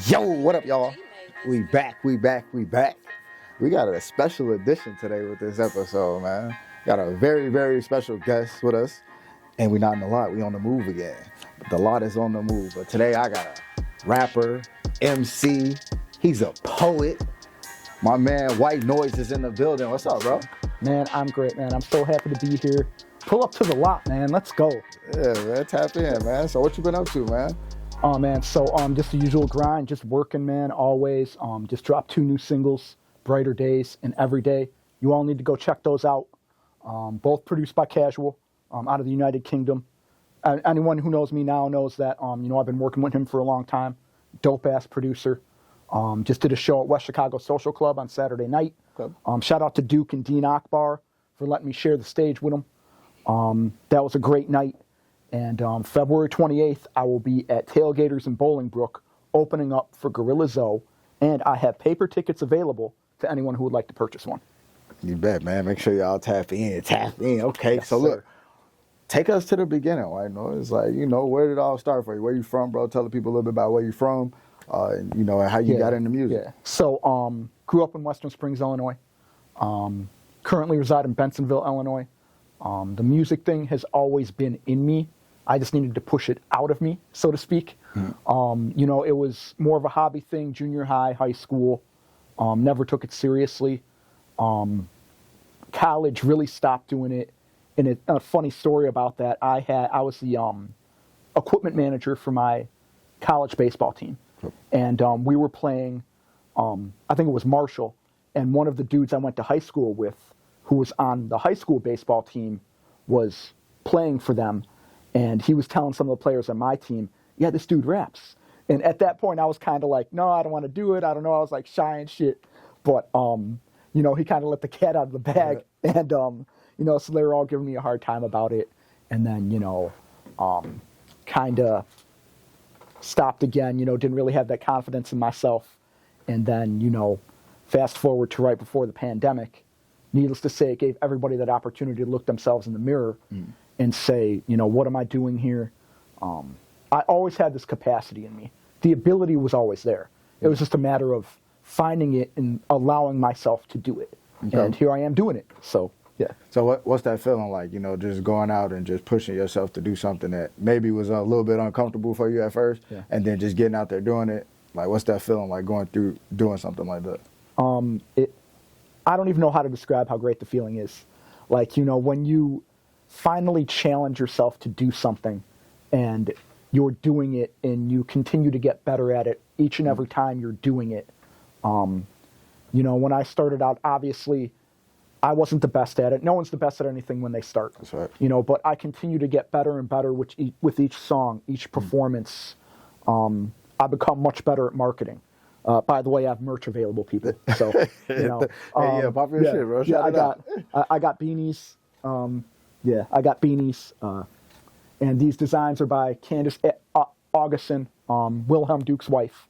Yo, what up, y'all? We back. We got a special edition today with this episode, man. Got a very, very special guest with us. And we not in the lot, we on the move again. But the lot is on the move. But today I got a rapper, MC, he's a poet. My man White Noise is in the building. What's up, bro? Man, I'm great, man. I'm so happy to be here. Pull up to the lot, man. Let's go. Yeah, man, tap in, man. So what you been up to, man? Oh, man, so just the usual grind, just working, man, always. Just dropped 2 new singles, Brighter Days and Every Day. You all need to go check those out. Both produced by Casual, out of the United Kingdom. Anyone who knows me now knows that, I've been working with him for a long time. Dope-ass producer. Just did a show at West Chicago Social Club on Saturday night. Okay. Shout out to Duke and Dean Akbar for letting me share the stage with them. That was a great night. And February 28th, I will be at Tailgaters in Bolingbrook, opening up for Gorilla Zoe. And I have paper tickets available to anyone who would like to purchase one. You bet, man. Make sure y'all tap in. Okay, Yes, so sir. look, take us to the beginning, White Noise. Like, where did it all start for you? Where you from, bro? Tell the people a little bit about where you from, and how you got into music. Yeah. So, grew up in Western Springs, Illinois. Currently reside in Bensenville, Illinois. The music thing has always been in me. I just needed to push it out of me, so to speak. It was more of a hobby thing, junior high, high school. Never took it seriously. College really stopped doing it. And a funny story about that, I was the equipment manager for my college baseball team. And we were playing, I think it was Marshall, and one of the dudes I went to high school with, who was on the high school baseball team, was playing for them. And he was telling some of the players on my team, yeah, this dude raps. And at that point, I was kind of like, no, I don't want to do it. I don't know. I was like shy and shit. But, he kind of let the cat out of the bag. Right. And, so they were all giving me a hard time about it. And then, kind of stopped again, didn't really have that confidence in myself. And then, fast forward to right before the pandemic, needless to say, it gave everybody that opportunity to look themselves in the mirror and say, what am I doing here? I always had this capacity in me. The ability was always there. It was just a matter of finding it and allowing myself to do it. Okay. And here I am doing it. So, yeah. So what's that feeling like, just going out and just pushing yourself to do something that maybe was a little bit uncomfortable for you at first, and then just getting out there doing it? Like, what's that feeling like going through doing something like that? I don't even know how to describe how great the feeling is. Like, when you finally challenge yourself to do something and you're doing it and you continue to get better at it each and every time you're doing it. When I started out, obviously, I wasn't the best at it. No one's the best at anything when they start. That's right. But I continue to get better and better with each song, each performance. I become much better at marketing. By the way, I have merch available, people. So, pop your shit, bro. I got beanies. I got beanies. And these designs are by Candace Augustin, Wilhelm Duke's wife.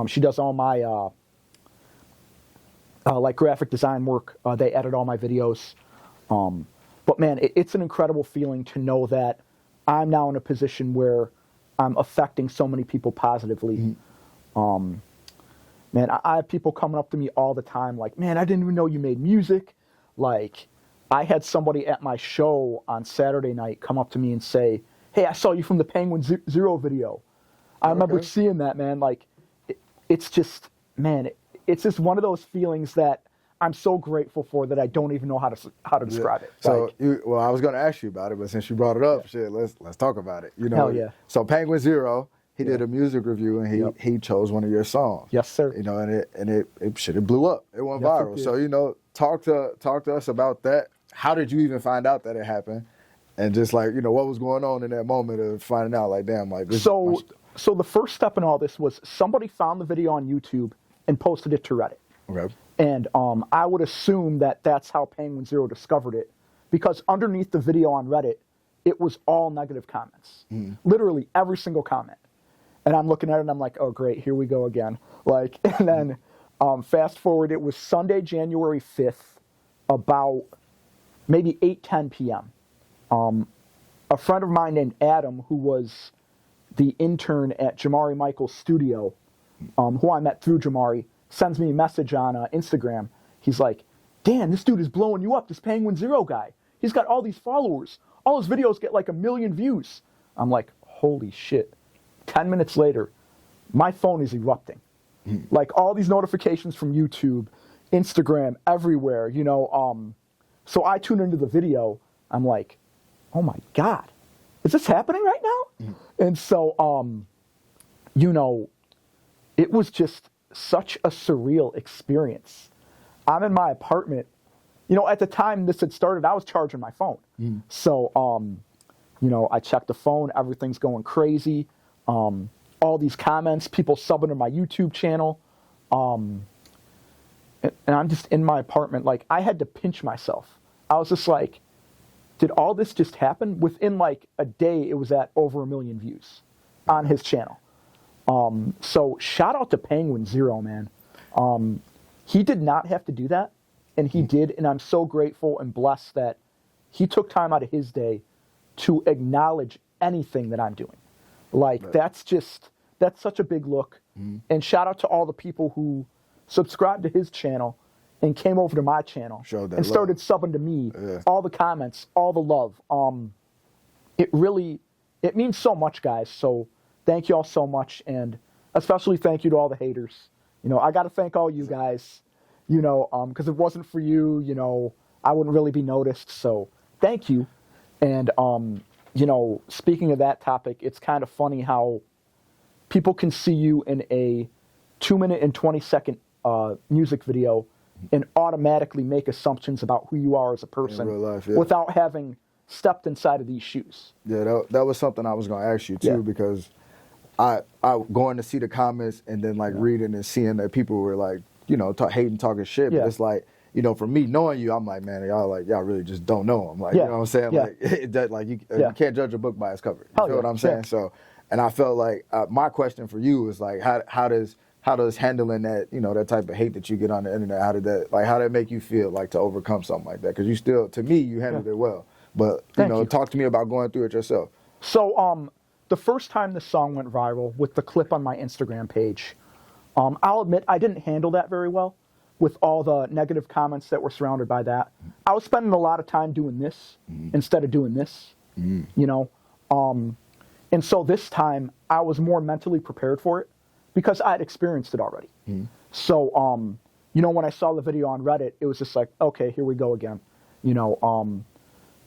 She does all my graphic design work. They edit all my videos. But man, it's an incredible feeling to know that I'm now in a position where I'm affecting so many people positively. Man, I have people coming up to me all the time like, man, I didn't even know you made music. Like, I had somebody at my show on Saturday night come up to me and say, hey, I saw you from the Penguin Zero video. I remember seeing that, man. Like, it's just, man, it's just one of those feelings that I'm so grateful for that I don't even know how to describe it. So, I was going to ask you about it, but since you brought it up, shit, let's talk about it. Hell yeah. So Penguin Zero, he did a music review and he chose one of your songs. Yes, sir. And it blew up. It went viral. So talk to us about that. How did you even find out that it happened? And just like, what was going on in that moment of finding out, like, damn, like this. So the first step in all this was somebody found the video on YouTube and posted it to Reddit. Okay. And I would assume that that's how Penguin Zero discovered it, because underneath the video on Reddit, it was all negative comments. Literally every single comment. And I'm looking at it and I'm like, oh, great, here we go again. Like, and then fast forward, it was Sunday, January 5th, about maybe 8:10 p.m. A friend of mine named Adam, who was the intern at Jamari Michael's studio, who I met through Jamari, sends me a message on Instagram. He's like, "Dan, this dude is blowing you up, this Penguin Zero guy. He's got all these followers. All his videos get like 1 million views." I'm like, holy shit. 10 minutes later, my phone is erupting. Like all these notifications from YouTube, Instagram, everywhere, you know. So I tune into the video. I'm like, oh my God, is this happening right now? And so, you know, it was just such a surreal experience. I'm in my apartment. You know, at the time this had started, I was charging my phone. So, you know, I checked the phone, everything's going crazy. All these comments, people subbing to my YouTube channel. And I'm just in my apartment, like, I had to pinch myself. I was just like, did all this just happen? Within like a day, it was at over 1 million views on his channel. So shout out to Penguin Zero, man. He did not have to do that, and he did, and I'm so grateful and blessed that he took time out of his day to acknowledge anything that I'm doing. Like, that's such a big look. And shout out to all the people who subscribed to his channel and came over to my channel and started subbing to me. All the comments, all the love. It means so much, guys. So thank you all so much, and especially thank you to all the haters. You know, I got to thank all you guys, you know, because if it wasn't for you, you know, I wouldn't really be noticed. So thank you. And, you know, speaking of that topic, it's kind of funny how people can see you in a 2-minute and 20-second music video and automatically make assumptions about who you are as a person in real life, without having stepped inside of these shoes. Yeah, that was something I was going to ask you, too, because I going to see the comments and then, like, reading and seeing that people were, like, you know, hating, talking shit. But it's like, you know, for me, knowing you, I'm like, man, y'all really just don't know him. Like, you know what I'm saying? Like, you can't judge a book by its cover. You know what I'm saying? So, and I felt like my question for you is, like, how does handling that, you know, that type of hate that you get on the internet, how did that make you feel, like, to overcome something like that? Because you still, to me, you handled it well. But, you know, talk to me about going through it yourself. So, the first time this song went viral with the clip on my Instagram page, I'll admit I didn't handle that very well with all the negative comments that were surrounded by that. I was spending a lot of time doing this instead of doing this, you know. And so this time I was more mentally prepared for it because I had experienced it already. So, you know, when I saw the video on Reddit, it was just like, okay, here we go again, you know.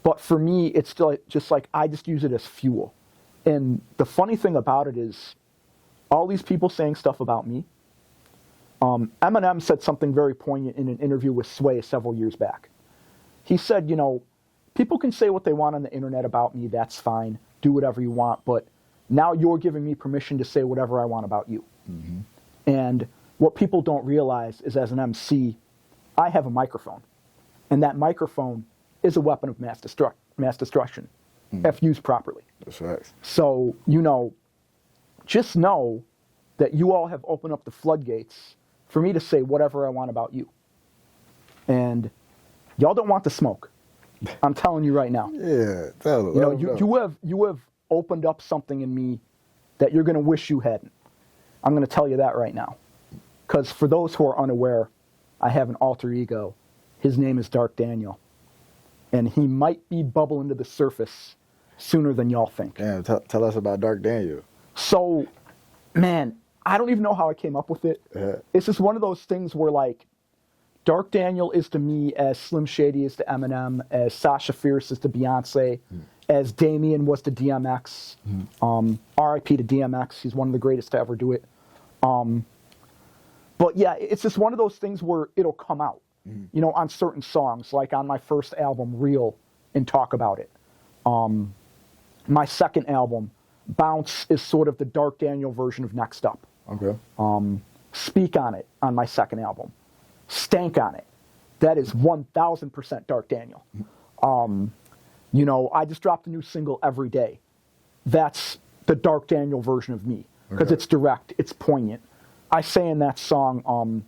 But for me, it's still just like, I just use it as fuel. And the funny thing about it is all these people saying stuff about me. Eminem said something very poignant in an interview with Sway several years back. He said, you know, people can say what they want on the internet about me. That's fine. Do whatever you want. But now you're giving me permission to say whatever I want about you. And what people don't realize is, as an MC, I have a microphone. And that microphone is a weapon of mass destruction if used properly. That's right. So, you know, just know that you all have opened up the floodgates for me to say whatever I want about you. And y'all don't want the smoke. I'm telling you right now. Yeah, you know, you have opened up something in me that you're going to wish you hadn't. I'm going to tell you that right now. Because for those who are unaware, I have an alter ego. His name is Dark Daniel. And he might be bubbling to the surface sooner than y'all think. Damn, tell us about Dark Daniel. So, man, I don't even know how I came up with it. It's just one of those things where, like, Dark Daniel is to me as Slim Shady is to Eminem, as Sasha Fierce is to Beyonce, as Damien was to DMX. R.I.P. to DMX. He's one of the greatest to ever do it. But yeah, it's just one of those things where it'll come out, you know, on certain songs, like on my first album, Real, and talk about it. My second album, Bounce, is sort of the Dark Daniel version of Next Up. Okay. Speak on It on my second album. Stank on It. That is 1000% Dark Daniel. You know, I just dropped a new single every day. That's the Dark Daniel version of me because it's direct, it's poignant. I say in that song,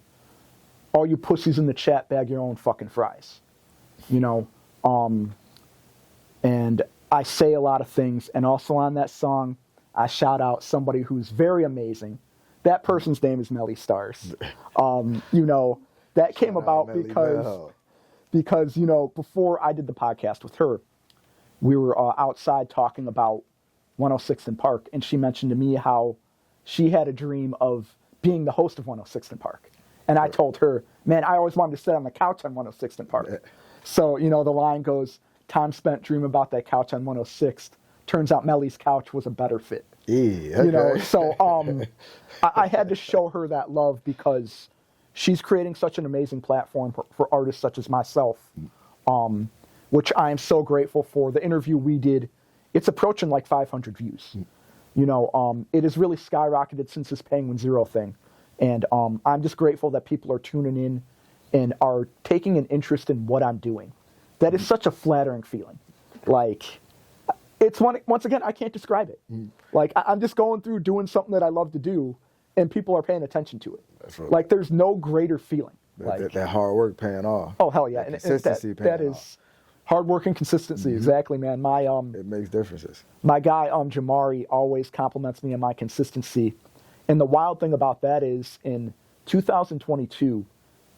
all you pussies in the chat, bag your own fucking fries. You know, and I say a lot of things. And also on that song, I shout out somebody who's very amazing, that person's name is Melly Stars. You know, that came about because, you know, before I did the podcast with her, we were outside talking about 106th and Park, and she mentioned to me how she had a dream of being the host of 106th and Park. And I told her, man, I always wanted to sit on the couch on 106th and Park. So, you know, the line goes, time spent dreaming about that couch on 106th. Turns out Melly's couch was a better fit. Yeah, okay. You know, so I had to show her that love because she's creating such an amazing platform for artists such as myself, which I am so grateful for. The interview we did, it's approaching like 500 views. You know, it has really skyrocketed since this Penguin Zero thing. And I'm just grateful that people are tuning in and are taking an interest in what I'm doing. That is such a flattering feeling. Like, it's once again, I can't describe it. Like, I'm just going through doing something that I love to do, and people are paying attention to it. That's right. Like, there's no greater feeling. That hard work paying off. Oh, hell yeah. Consistency paying off. That is hard work and consistency, exactly, man. It makes differences. My guy, Jamari, always compliments me on my consistency. And the wild thing about that is, in 2022,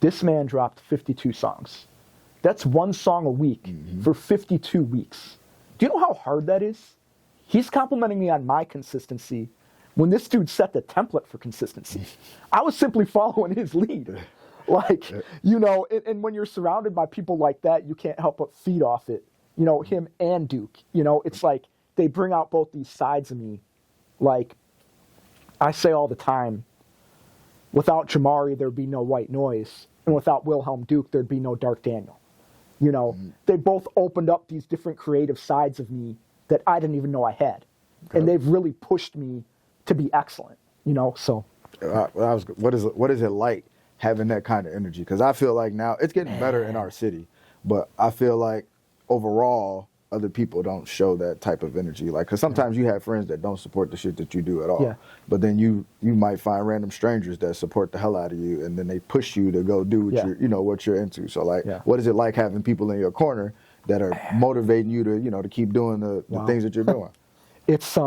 this man dropped 52 songs. That's one song a week for 52 weeks. Do you know how hard that is? He's complimenting me on my consistency when this dude set the template for consistency. I was simply following his lead. Like, you know, and when you're surrounded by people like that, you can't help but feed off it. You know, him and Duke. You know, it's like they bring out both these sides of me. Like, I say all the time, without Jamari, there'd be no White Noise. And without Wilhelm Duke, there'd be no Dark Daniel. You know, they both opened up these different creative sides of me that I didn't even know I had. Okay. And they've really pushed me to be excellent, you know, so. What is it like having that kind of energy? Because I feel like now it's getting better in our city, but I feel like overall other people don't show that type of energy. Like, because sometimes you have friends that don't support the shit that you do at all. Yeah. But then you might find random strangers that support the hell out of you, and then they push you to go do what you're into. So like, what is it like having people in your corner that are motivating you to, to keep doing the things that you're doing? It's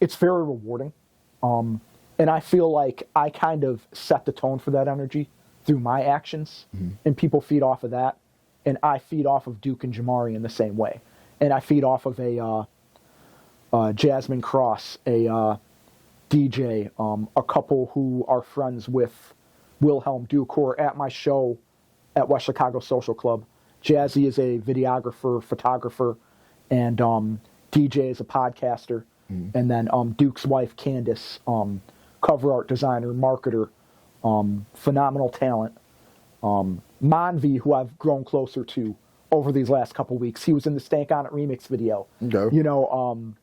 it's very rewarding. And I feel like I kind of set the tone for that energy through my actions, and people feed off of that. And I feed off of Duke and Jamari in the same way. And I feed off of a Jasmine Cross, a DJ, a couple who are friends with Wilhelm Duke, who are at my show at West Chicago Social Club. Jazzy is a videographer, photographer, and DJ is a podcaster. And then Duke's wife, Candace, cover art designer, marketer, phenomenal talent. Manvi, who I've grown closer to over these last couple weeks. He was in the Stank On It remix video. Okay. You know,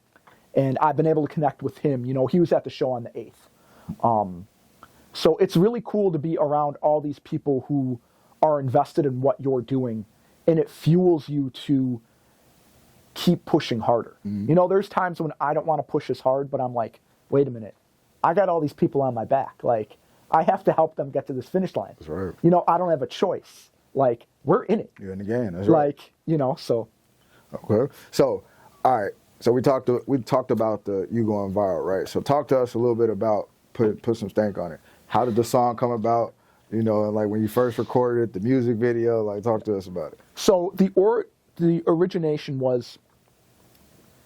and I've been able to connect with him. You know, he was at the show on the 8th. So it's really cool to be around all these people who are invested in what you're doing, and it fuels you to keep pushing harder. You know, there's times when I don't want to push as hard, but I'm like, wait a minute, I got all these people on my back. Like, I have to help them get to this finish line. That's right. You know, I don't have a choice. Like, we're in it. You're in the game. That's right. Like, you know, so. Okay. So, all right. So we talked about you going viral, right? So talk to us a little bit about put some stank on it. How did the song come about? You know, and like when you first recorded it, the music video, like talk to us about it. So the origination was,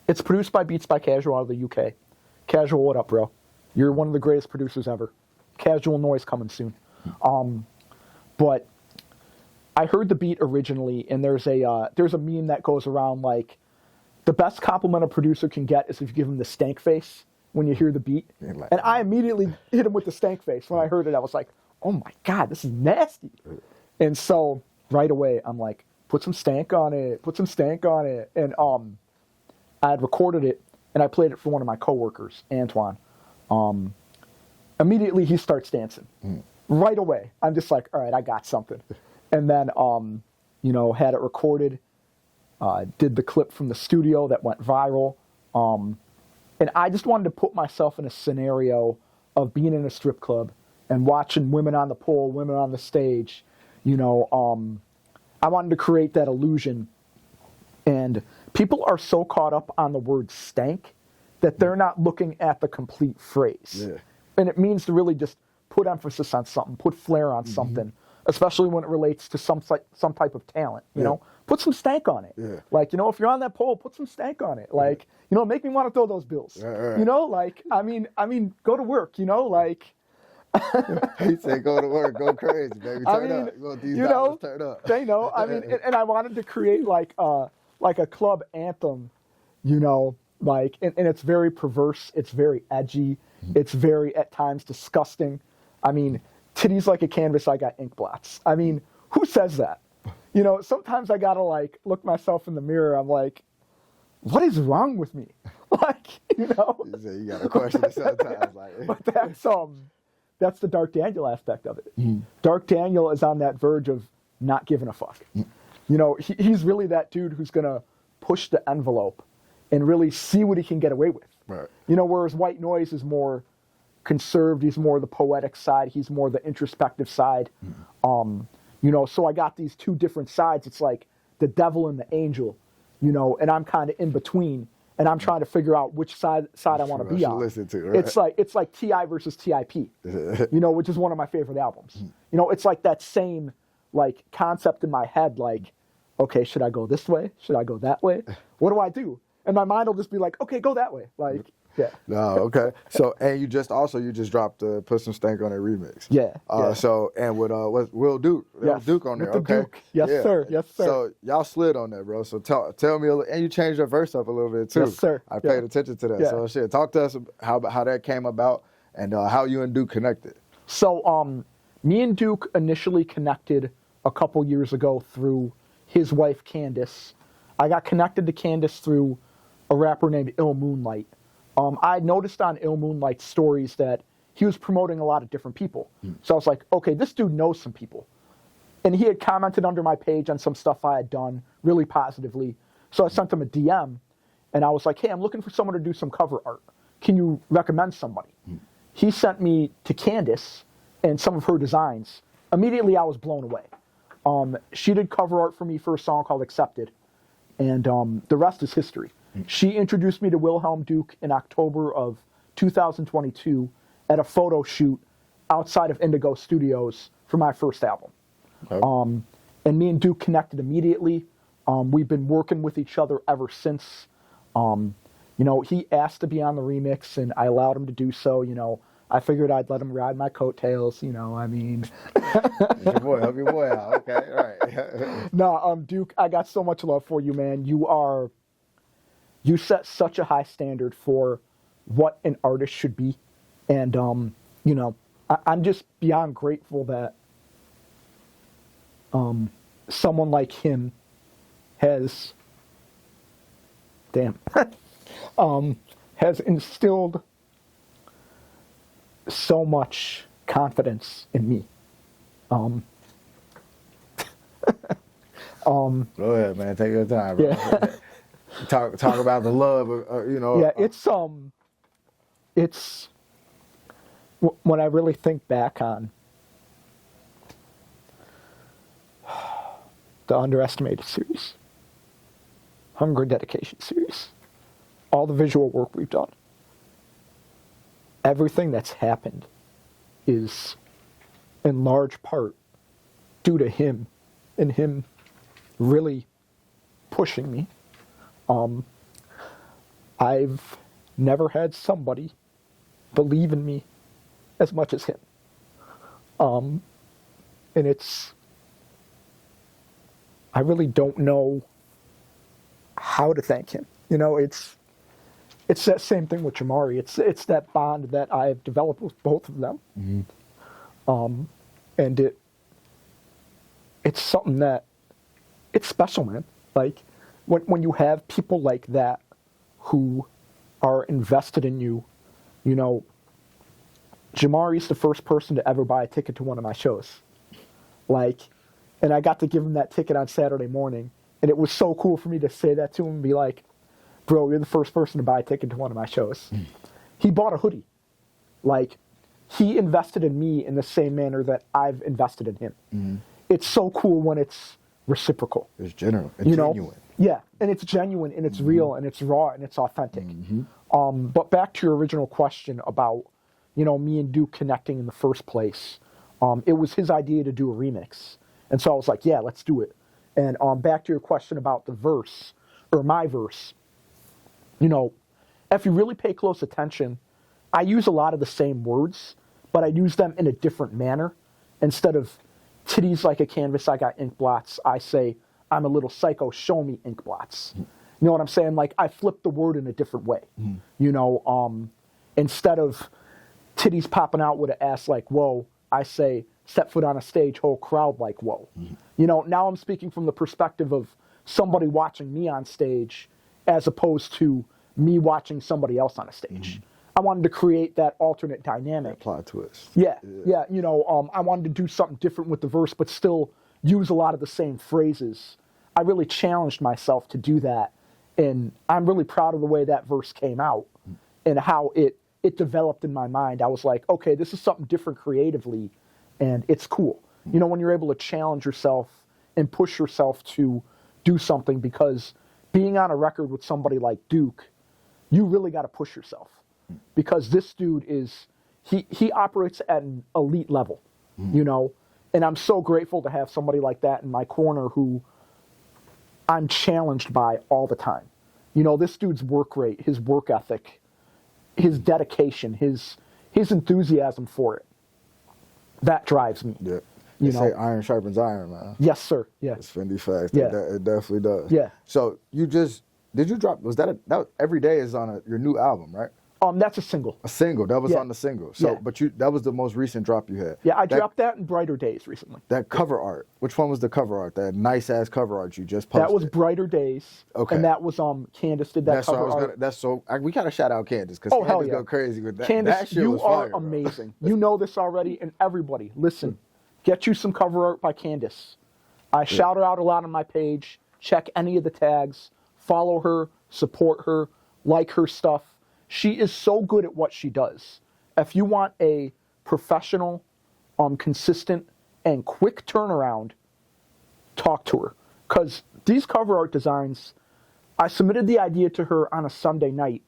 it's produced by Beats by Casual out of the UK. Casual, what up, bro? You're one of the greatest producers ever. Casual Noise coming soon. But I heard the beat originally, and there's a meme that goes around like, the best compliment a producer can get is if you give him the stank face when you hear the beat. And I immediately hit him with the stank face. When I heard it, I was like, oh my God, this is nasty. And so right away, I'm like, put some stank on it, put some stank on it. And I had recorded it, and I played it for one of my coworkers, Antoine. Immediately he starts dancing. Right away. I'm just like, all right, I got something. And then, you know, had it recorded, did the clip from the studio that went viral. And I just wanted to put myself in a scenario of being in a strip club and watching women on the pole, women on the stage. You know, I wanted to create that illusion. And people are so caught up on the word stank that they're not looking at the complete phrase. Yeah. And it means to really just put emphasis on something, put flair on something, especially when it relates to some type of talent, you know? Put some stank on it. Yeah. Like, you know, if you're on that pole, put some stank on it. Like, you know, make me want to throw those bills. Right. You know, like, I mean, go to work, you know, like. He said, go to work, go crazy, baby. Turn up. You want these dollars, turn up. They know. I mean, and I wanted to create like a club anthem, you know, like, and it's very perverse. It's very edgy. It's very, at times, disgusting. I mean, titties like a canvas, I got ink blots. I mean, who says that? You know, sometimes I gotta like look myself in the mirror. I'm like, what is wrong with me? Like, you know. You got to question it sometimes. Like, But that's the Dark Daniel aspect of it. Dark Daniel is on that verge of not giving a fuck. You know, he's really that dude who's gonna push the envelope and really see what he can get away with. Right. You know, whereas White Noise is more conserved. He's more the poetic side. He's more the introspective side. You know, so I got these two different sides. It's like the devil and the angel, you know, and I'm kind of in between, and I'm trying to figure out which side I want to be on. Listen to, right? It's like T.I. versus T.I.P., you know, which is one of my favorite albums. You know, it's like that same like concept in my head, like, okay, should I go this way? Should I go that way? What do I do? And my mind will just be like, okay, go that way. Like, yeah. No, okay. So, and you just dropped the Put Some Stank On It remix. Yeah. So, and with Will Duke, Yes, Duke on there, with the okay. Duke. Yes, sir. Yes, sir. So y'all slid on that, bro. So tell me, and you changed your verse up a little bit too. Yes, sir. I paid attention to that. Yeah. So shit, talk to us how that came about and how you and Duke connected. So, me and Duke initially connected a couple years ago through his wife, Candace. I got connected to Candace through a rapper named Ill Moonlight. I noticed on Ill Moonlight's stories that he was promoting a lot of different people. So I was like, okay, this dude knows some people. And he had commented under my page on some stuff I had done really positively. So I sent him a DM, and I was like, hey, I'm looking for someone to do some cover art. Can you recommend somebody? He sent me to Candace and some of her designs. Immediately, I was blown away. She did cover art for me for a song called Accepted, and the rest is history. She introduced me to Wilhelm Duke in October of 2022 at a photo shoot outside of Indigo Studios for my first album. Okay. And me and Duke connected immediately. We've been working with each other ever since. You know, he asked to be on the remix, and I allowed him to do so. You know, I figured I'd let him ride my coattails. You know, I mean, help your boy out. Okay, all right. No, Duke, I got so much love for you, man. You set such a high standard for what an artist should be. And, you know, I'm just beyond grateful that someone like him has, has instilled so much confidence in me. Go ahead, man. Take your time, bro. Yeah. Talk about the love, you know. Yeah, it's when I really think back on the Underestimated series, Hunger and Dedication series, all the visual work we've done, everything that's happened is in large part due to him and him really pushing me. I've never had somebody believe in me as much as him. And I really don't know how to thank him. You know, it's that same thing with Jamari. It's that bond that I've developed with both of them. And it's something that, it's special, man. Like, when you have people like that who are invested in you, you know, Jamari's the first person to ever buy a ticket to one of my shows. Like, and I got to give him that ticket on Saturday morning, and it was so cool for me to say that to him and be like, bro, you're the first person to buy a ticket to one of my shows. He bought a hoodie. Like, he invested in me in the same manner that I've invested in him. It's so cool when it's reciprocal. It's genuine. Yeah, and it's genuine, and it's real, and it's raw, and it's authentic. But back to your original question about, me and Duke connecting in the first place. It was his idea to do a remix. And so I was like, yeah, let's do it. And back to your question about the verse, or my verse, if you really pay close attention, I use a lot of the same words, but I use them in a different manner. Instead of titties like a canvas, I got ink blots, I say, I'm a little psycho, show me ink blots. You know what I'm saying? Like, I flip the word in a different way. Instead of titties popping out with an ass like, whoa, I say, step foot on a stage, whole crowd like, whoa. Now I'm speaking from the perspective of somebody watching me on stage as opposed to me watching somebody else on a stage. I wanted to create that alternate dynamic. Plot twist. Yeah. I wanted to do something different with the verse, but still use a lot of the same phrases. I really challenged myself to do that, and I'm really proud of the way that verse came out and how it developed in my mind. I was like, okay, this is something different creatively, and it's cool. When you're able to challenge yourself and push yourself to do something, because being on a record with somebody like Duke, you really got to push yourself, because this dude he operates at an elite level, and I'm so grateful to have somebody like that in my corner who I'm challenged by all the time. This dude's work rate, his work ethic, his dedication, his enthusiasm for it, that drives me. Yeah. They say iron sharpens iron, man. Yes, sir. Yeah. It's Fendi facts. Yeah. It definitely does. Yeah. So did you drop, that Every Day is on your new album, right? That's a single. A single. That was on the single. So, but that was the most recent drop you had. Yeah, I dropped that in Brighter Days recently. That cover art. Which one was the cover art? That nice ass cover art you just posted. That was Brighter Days. Okay. And that was Candace did that cover art. We gotta shout out Candace, because Candace go crazy with that. Candace, that shit you was are fire, amazing. You know this already, and everybody, listen, get you some cover art by Candace. I shout her out a lot on my page. Check any of the tags. Follow her. Support her. Like her stuff. She is so good at what she does. If you want a professional, consistent, and quick turnaround, talk to her. Because these cover art designs, I submitted the idea to her on a Sunday night.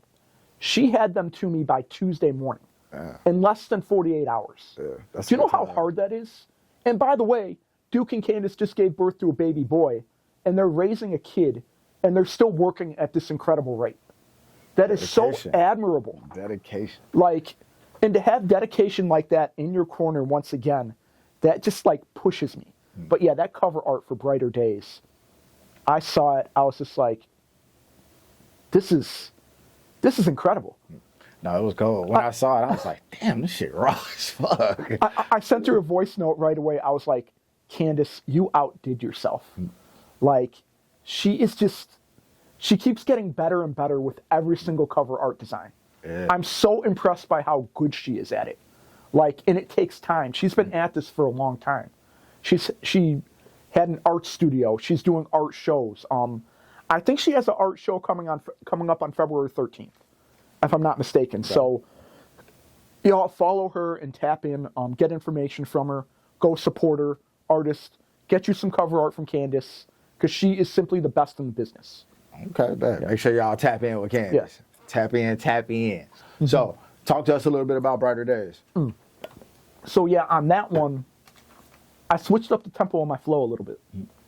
She had them to me by Tuesday morning, in less than 48 hours. Yeah, do you know how hard that is? And by the way, Duke and Candace just gave birth to a baby boy, and they're raising a kid, and they're still working at this incredible rate. That is so admirable. Dedication. And to have dedication like that in your corner once again, that just pushes me. But yeah, that cover art for Brighter Days, I saw it, I was just like, this is incredible. No, it was cool. When I saw it, I was like, damn, this shit raw as fuck. I sent her a voice note right away. I was like, Candace, you outdid yourself. She keeps getting better and better with every single cover art design. Yeah. I'm so impressed by how good she is at it. And it takes time. She's been at this for a long time. She had an art studio. She's doing art shows. I think she has an art show coming up on February 13th, if I'm not mistaken. Okay. So, follow her and tap in. Get information from her. Go support her, artist. Get you some cover art from Candace, because she is simply the best in the business. Okay, yeah. Make sure y'all tap in with Candace. Yes. Tap in. Mm-hmm. So, talk to us a little bit about Brighter Days. So, yeah, on that one, I switched up the tempo of my flow a little bit.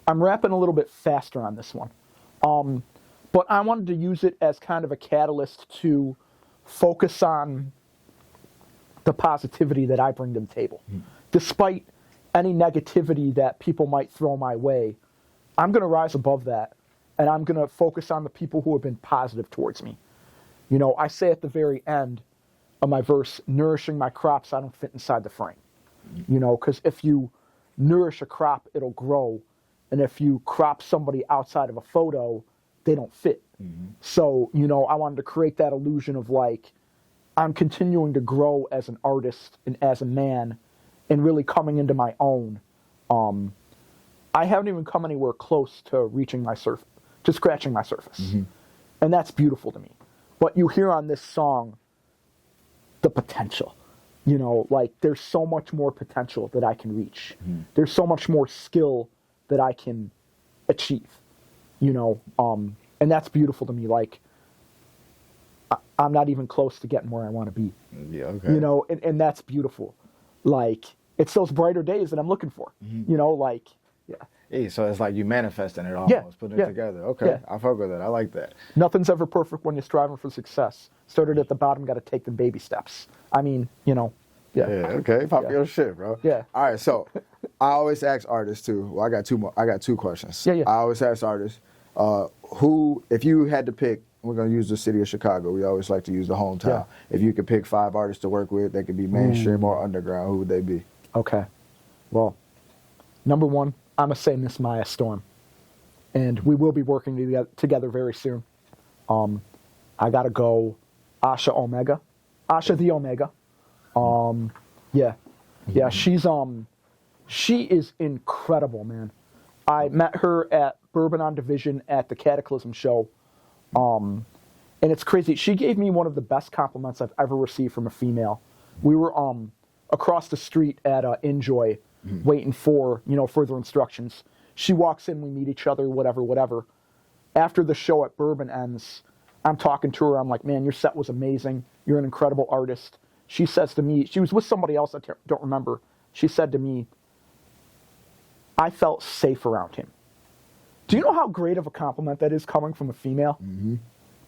I'm rapping a little bit faster on this one. But I wanted to use it as kind of a catalyst to focus on the positivity that I bring to the table. Despite any negativity that people might throw my way, I'm going to rise above that. And I'm going to focus on the people who have been positive towards me. I say at the very end of my verse, nourishing my crops, I don't fit inside the frame. Because if you nourish a crop, it'll grow. And if you crop somebody outside of a photo, they don't fit. Mm-hmm. So, I wanted to create that illusion of I'm continuing to grow as an artist and as a man and really coming into my own. I haven't even come anywhere close to reaching to scratching my surface. Mm-hmm. And that's beautiful to me. But you hear on this song the potential. There's so much more potential that I can reach. Mm-hmm. There's so much more skill that I can achieve. And that's beautiful to me. I'm not even close to getting where I want to be. Yeah, okay. You know, and that's beautiful. Like, it's those brighter days that I'm looking for. You know, like, yeah. Yeah, so it's like you manifesting it almost, putting it together. Okay, Yeah. I fuck with it. I like that. Nothing's ever perfect when you're striving for success. Started at the bottom, got to take the baby steps. I mean, you know, Yeah, okay. Pop your shit, bro. Yeah. All right, so I always ask artists too. Well, I got two questions. Yeah. I always ask artists, who, if you had to pick, we're gonna use the city of Chicago. We always like to use the hometown. Yeah. If you could pick 5 artists to work with, they could be mainstream or underground. Who would they be? Okay. Well, number one, I'm going to say Miss Maya Storm. And we will be working together very soon. I got to go Asha Omega. Asha the Omega. Yeah, she is incredible, man. I met her at Bourbon on Division at the Cataclysm show. And it's crazy. She gave me one of the best compliments I've ever received from a female. We were across the street at Enjoy, waiting for, you know, further instructions. She walks in, we meet each other, whatever. After the show at Bourbon ends, I'm talking to her. I'm like, man, your set was amazing. You're an incredible artist. She says to me, she was with somebody else, I don't remember. She said to me, I felt safe around him. Do you know how great of a compliment that is coming from a female?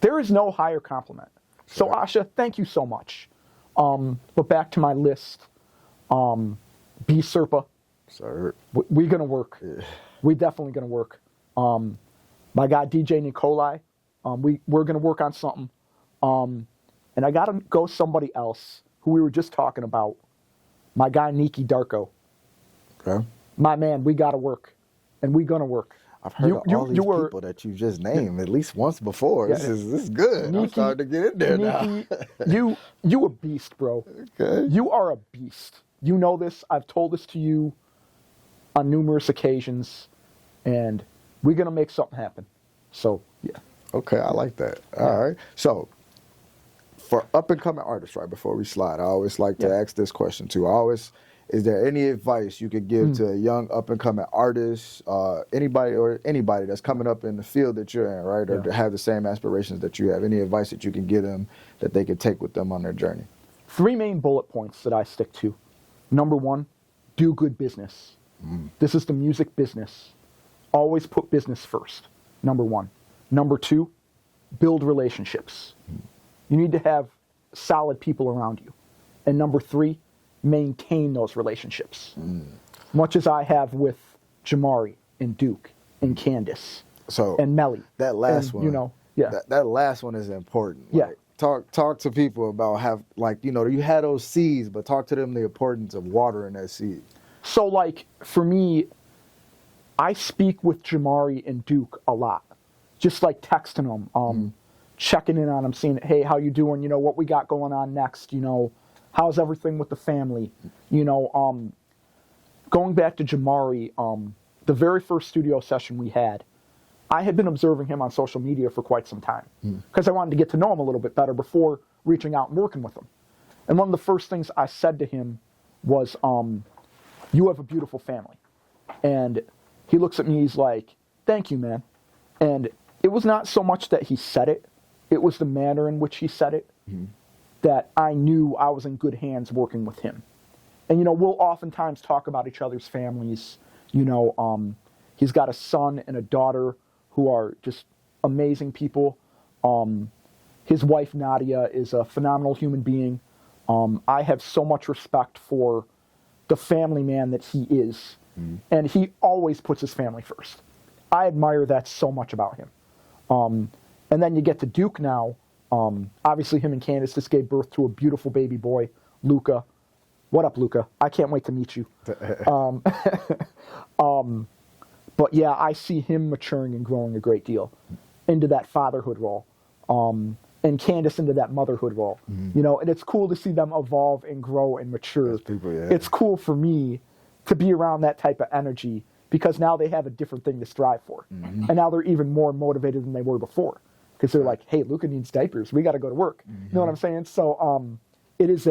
There is no higher compliment. So Asha, thank you so much. But back to my list. B Serpa. Sir. We're gonna work. Yeah. We definitely gonna work. My guy DJ Nikolai. We're gonna work on something. And I gotta go somebody else who we were just talking about. My guy Niki Darko. Okay. My man, we gotta work, and we gonna work. I've heard of all these people that you just named at least once before. This is good. I'm starting to get in there now. you a beast, bro. Okay. You are a beast. You know this. I've told this to you on numerous occasions, and we're gonna make something happen. So yeah. Okay, I like that. All right. So for up and coming artists, right before we slide, I always like to ask this question too. Is there any advice you could give to a young up and coming artist, anybody that's coming up in the field that you're in, right, or to have the same aspirations that you have? Any advice that you can give them that they could take with them on their journey? 3 main bullet points that I stick to. Number 1, do good business. This is the music business. Always put business first. Number 1. Number 2, build relationships. You need to have solid people around you. And number 3, maintain those relationships. Much as I have with Jamari and Duke and Candace and Melly. That last one, you know, that last one is important. Yeah. Like, talk to people about you had those seeds, but talk to them the importance of watering that seed. So like for me, I speak with Jamari and Duke a lot, just like texting them, checking in on them, saying, hey, how you doing? You know, what we got going on next? You know, how's everything with the family? You know, going back to Jamari, the very first studio session we had, I had been observing him on social media for quite some time because I wanted to get to know him a little bit better before reaching out and working with him. And one of the first things I said to him was, you have a beautiful family. And he looks at me, he's like, thank you, man. And it was not so much that he said it, it was the manner in which he said it that I knew I was in good hands working with him. And, you know, we'll oftentimes talk about each other's families. You know, he's got a son and a daughter who are just amazing people. His wife, Nadia, is a phenomenal human being. I have so much respect for the family man that he is. And he always puts his family first. I admire that so much about him. And then you get to Duke now. Obviously, him and Candace just gave birth to a beautiful baby boy, Luca. What up, Luca? I can't wait to meet you. But yeah, I see him maturing and growing a great deal into that fatherhood role. And Candace into that motherhood role. You know, and it's cool to see them evolve and grow and mature. It's cool for me to be around that type of energy because now they have a different thing to strive for. And now they're even more motivated than they were before. Because they're like, hey, Luca needs diapers. We got to go to work. You know what I'm saying? So it is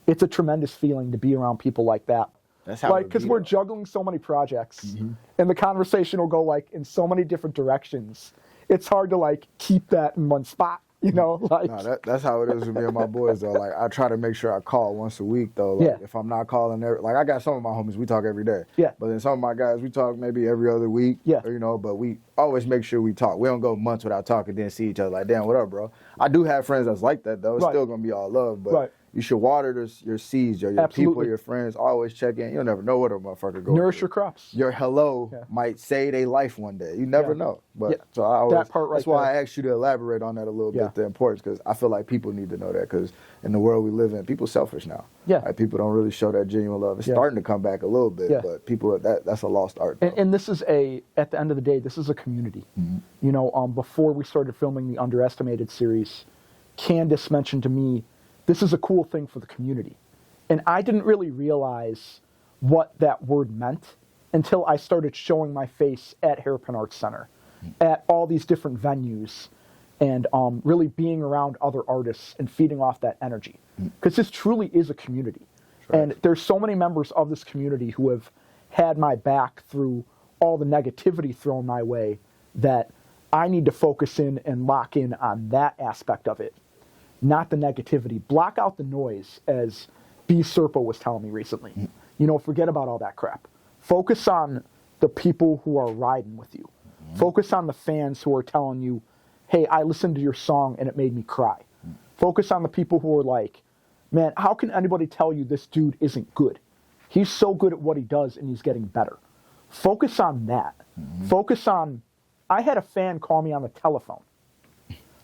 it's a tremendous feeling to be around people like that. That's how because we're juggling so many projects, and the conversation will go like in so many different directions. It's hard to like keep that in one spot. You know, like No, that's how it is with me and my boys though. Like I try to make sure I call once a week though. Like Yeah. if I'm not calling, like I got some of my homies we talk every day. Yeah. But then some of my guys we talk maybe every other week. Yeah. Or, you know, but we always make sure we talk. We don't go months without talking, then see each other. Like damn, what up, bro? I do have friends that's like that though. It's Right. still gonna be all love, but. Right. You should water your seeds, your Absolutely. people, your friends. Always check in. You'll never know what a motherfucker goes nourish through. your crops. Your hello might save their life one day. You never know. But so I always, that part right that's why there. I asked you to elaborate on that a little bit, the importance, because I feel like people need to know that, because in the world we live in, people selfish now. Yeah. Like, people don't really show that genuine love. It's starting to come back a little bit, but people, that's a lost art. And this is at the end of the day, this is a community. Mm-hmm. You know, before we started filming the Underestimated series, Candace mentioned to me, this is a cool thing for the community. And I didn't really realize what that word meant until I started showing my face at Hairpin Arts Center, at all these different venues, and really being around other artists and feeding off that energy. Because this truly is a community. Right. And there's so many members of this community who have had my back through all the negativity thrown my way that I need to focus in and lock in on that aspect of it, not the negativity. Block out the noise, as B. Serpo was telling me recently. You know, forget about all that crap. Focus on the people who are riding with you. Focus on the fans who are telling you, hey, I listened to your song and it made me cry. Focus on the people who are like, man, how can anybody tell you this dude isn't good? He's so good at what he does and he's getting better. Focus on that. Focus on, I had a fan call me on the telephone.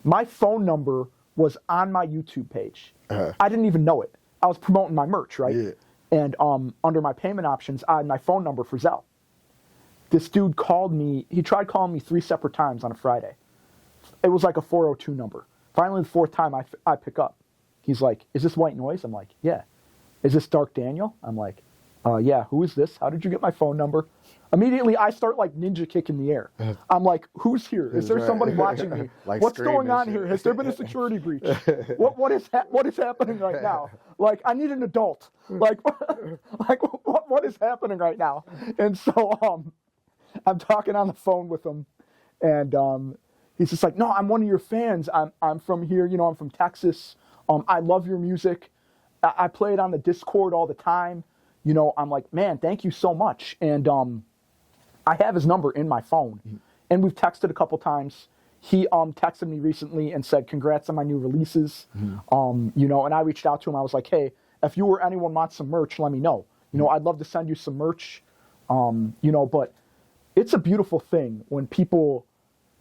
My phone number was on my YouTube page. I didn't even know it. I was promoting my merch, right? Yeah. And under my payment options, I had my phone number for Zelle. This dude called me. He tried calling me 3 separate times on a Friday. It was like a 402 number. Finally, the 4th time I pick up. He's like, is this White Noise? I'm like, yeah. Is this Dark Daniel? I'm like, yeah. Who is this? How did you get my phone number? Immediately, I start like ninja kick in the air. I'm like, who's here? Is there somebody watching me? Like what's going on here? Has there been a security breach? What is happening right now? Like, I need an adult. Like, what is happening right now? And so I'm talking on the phone with him, and he's just like, no, I'm one of your fans. I'm from here. You know, I'm from Texas. I love your music. I play it on the Discord all the time. You know, I'm like, man, thank you so much. And I have his number in my phone, and we've texted a couple times. He texted me recently and said, congrats on my new releases. You know, and I reached out to him. I was like, hey, if you or anyone wants some merch, let me know. You know, I'd love to send you some merch. You know, but it's a beautiful thing when people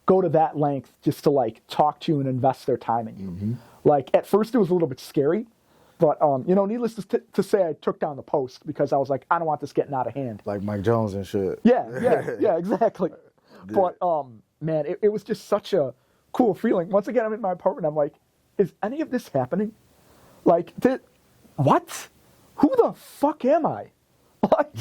go to that length just to like talk to you and invest their time in you. Like at first it was a little bit scary, but you know, needless to say, I took down the post because I was like, I don't want this getting out of hand. Like Mike Jones and shit. Yeah, exactly. But man, it was just such a cool feeling. Once again, I'm in my apartment. I'm like, is any of this happening? Like, what? Who the fuck am I? Like.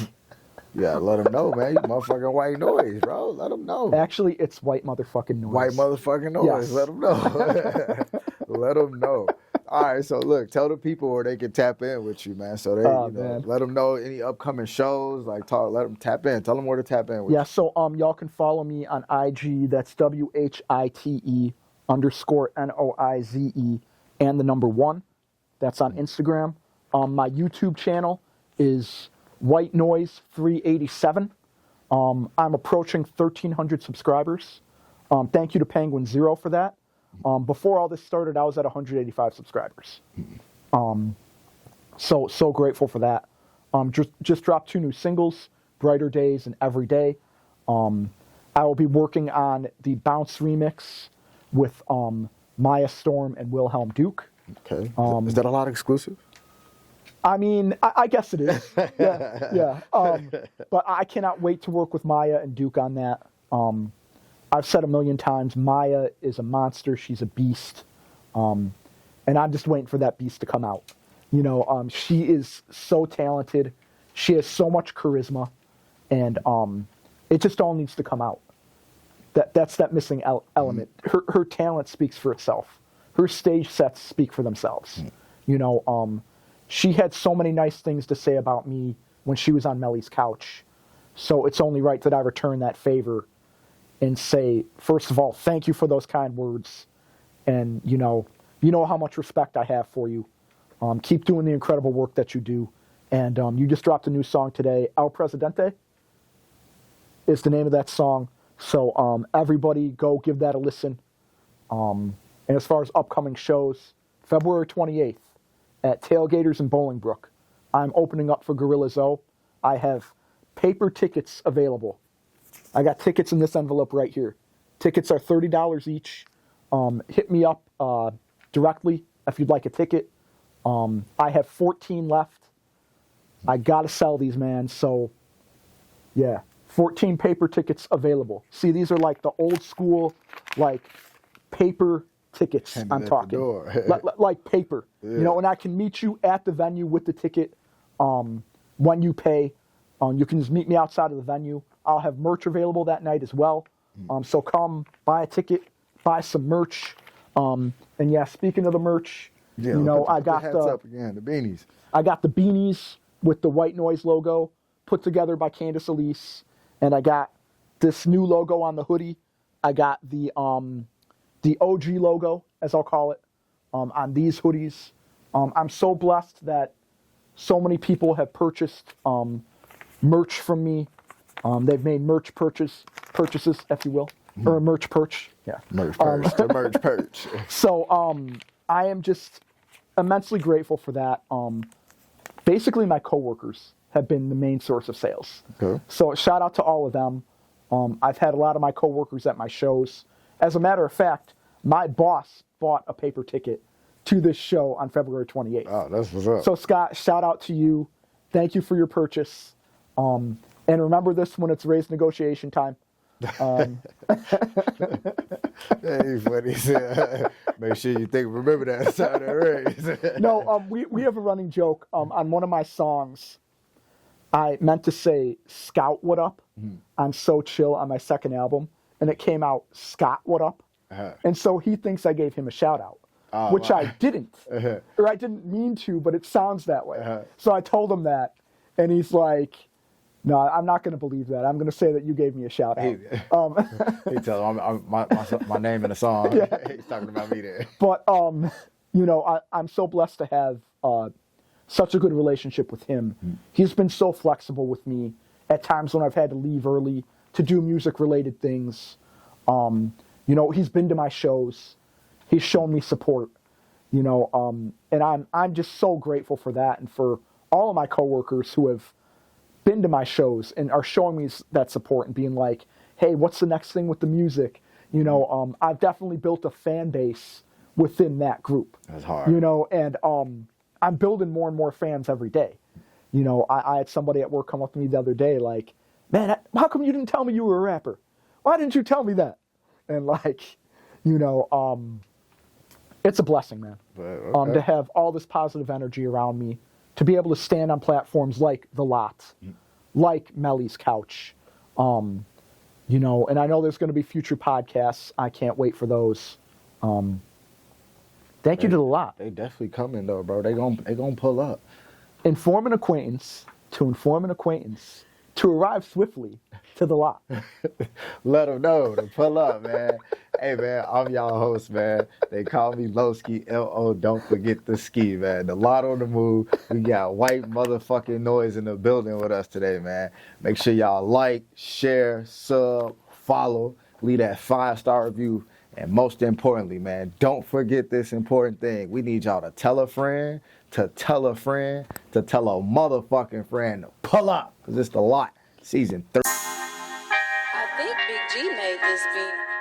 Yeah, let them know, man. You motherfucking White Noise, bro. Let them know. Actually, it's White motherfucking Noise. White motherfucking Noise. Yes. Let them know. Let them know. All right, so look, tell the people where they can tap in with you, man. So they, let them know any upcoming shows. Like, let them tap in. Tell them where to tap in with you. So y'all can follow me on IG. That's WHITE _NOIZE and the number 1. That's on Instagram. My YouTube channel is White Noise 387. I'm approaching 1,300 subscribers. Thank you to Penguin Zero for that. Before all this started, I was at 185 subscribers. So grateful for that. Just dropped 2 new singles, Brighter Days and Every Day. I will be working on the Bounce remix with Maya Storm and Wilhelm Duke. Okay. Is that a lot exclusive? I mean, I guess it is. Yeah. But I cannot wait to work with Maya and Duke on that. I've said a million times, Maya is a monster. She's a beast. And I'm just waiting for that beast to come out. You know, she is so talented. She has so much charisma. And it just all needs to come out. That's that missing element. Her talent speaks for itself. Her stage sets speak for themselves. You know, she had so many nice things to say about me when she was on Melly's couch. So it's only right that I return that favor and say, first of all, thank you for those kind words. And you know how much respect I have for you. Keep doing the incredible work that you do. And you just dropped a new song today. El Presidente is the name of that song. So everybody go give that a listen. And as far as upcoming shows, February 28th at Tailgaters in Bolingbrook, I'm opening up for Gorilla Zoe. I have paper tickets available. I got tickets in this envelope right here. Tickets are $30 each. Hit me up directly if you'd like a ticket. I have 14 left. I gotta sell these, man. So, yeah, 14 paper tickets available. See, these are like the old school, like paper tickets. I'm talking, like paper. Yeah. You know, and I can meet you at the venue with the ticket. When you pay, you can just meet me outside of the venue. I'll have merch available that night as well. So come buy a ticket, buy some merch. And yeah, speaking of the merch, yeah, you know, I got the beanies. I got the beanies with the White Noise logo put together by Candace Elise, and I got this new logo on the hoodie. I got the OG logo, as I'll call it, on these hoodies. I'm so blessed that so many people have purchased merch from me. They've made merch purchases, if you will, or a merch perch. Yeah, merch perch. The merch perch. So I am just immensely grateful for that. Basically, my coworkers have been the main source of sales. Okay. So shout out to all of them. I've had a lot of my coworkers at my shows. As a matter of fact, my boss bought a paper ticket to this show on February 28th. Oh, that's what's up. So Scott, shout out to you. Thank you for your purchase. And remember this when it's raise negotiation time. Hey, funny. Make sure you remember that side of the raise. No, we have a running joke. On one of my songs, I meant to say Scout What Up on So Chill on my second album, and it came out Scott What Up. And so he thinks I gave him a shout out, which I didn't. Or I didn't mean to, but it sounds that way. So I told him that, and he's like, no, I'm not going to believe that. I'm going to say that you gave me a shout out. He tells him my name in the song. Yeah. He's talking about me there. But, you know, I'm so blessed to have such a good relationship with him. He's been so flexible with me at times when I've had to leave early to do music-related things. You know, he's been to my shows. He's shown me support, you know, and I'm just so grateful for that and for all of my coworkers who have been to my shows and are showing me that support and being like, hey, what's the next thing with the music? You know, I've definitely built a fan base within that group. That's hard. You know, and I'm building more and more fans every day. You know, I had somebody at work come up to me the other day like, man, how come you didn't tell me you were a rapper? Why didn't you tell me that? And like, you know, it's a blessing, man. To have all this positive energy around me, to be able to stand on platforms like The Lot, like Melly's Couch, you know, and I know there's going to be future podcasts. I can't wait for those. Thank you to The Lot. They definitely coming though, bro. They gonna pull up. Inform an acquaintance to inform an acquaintance to arrive swiftly to The Lot. Let them know to pull up, man. Hey, man, I'm y'all host, man. They call me Lowski, L-O, don't forget the ski, man. The Lot on the move. We got white motherfucking noise in the building with us today, man. Make sure y'all like, share, sub, follow, leave that 5-star review. And most importantly, man, don't forget this important thing. We need y'all to tell a friend, to tell a friend, to tell a motherfucking friend to pull up. Because it's The Lot, season 3. I think Big G made this beat.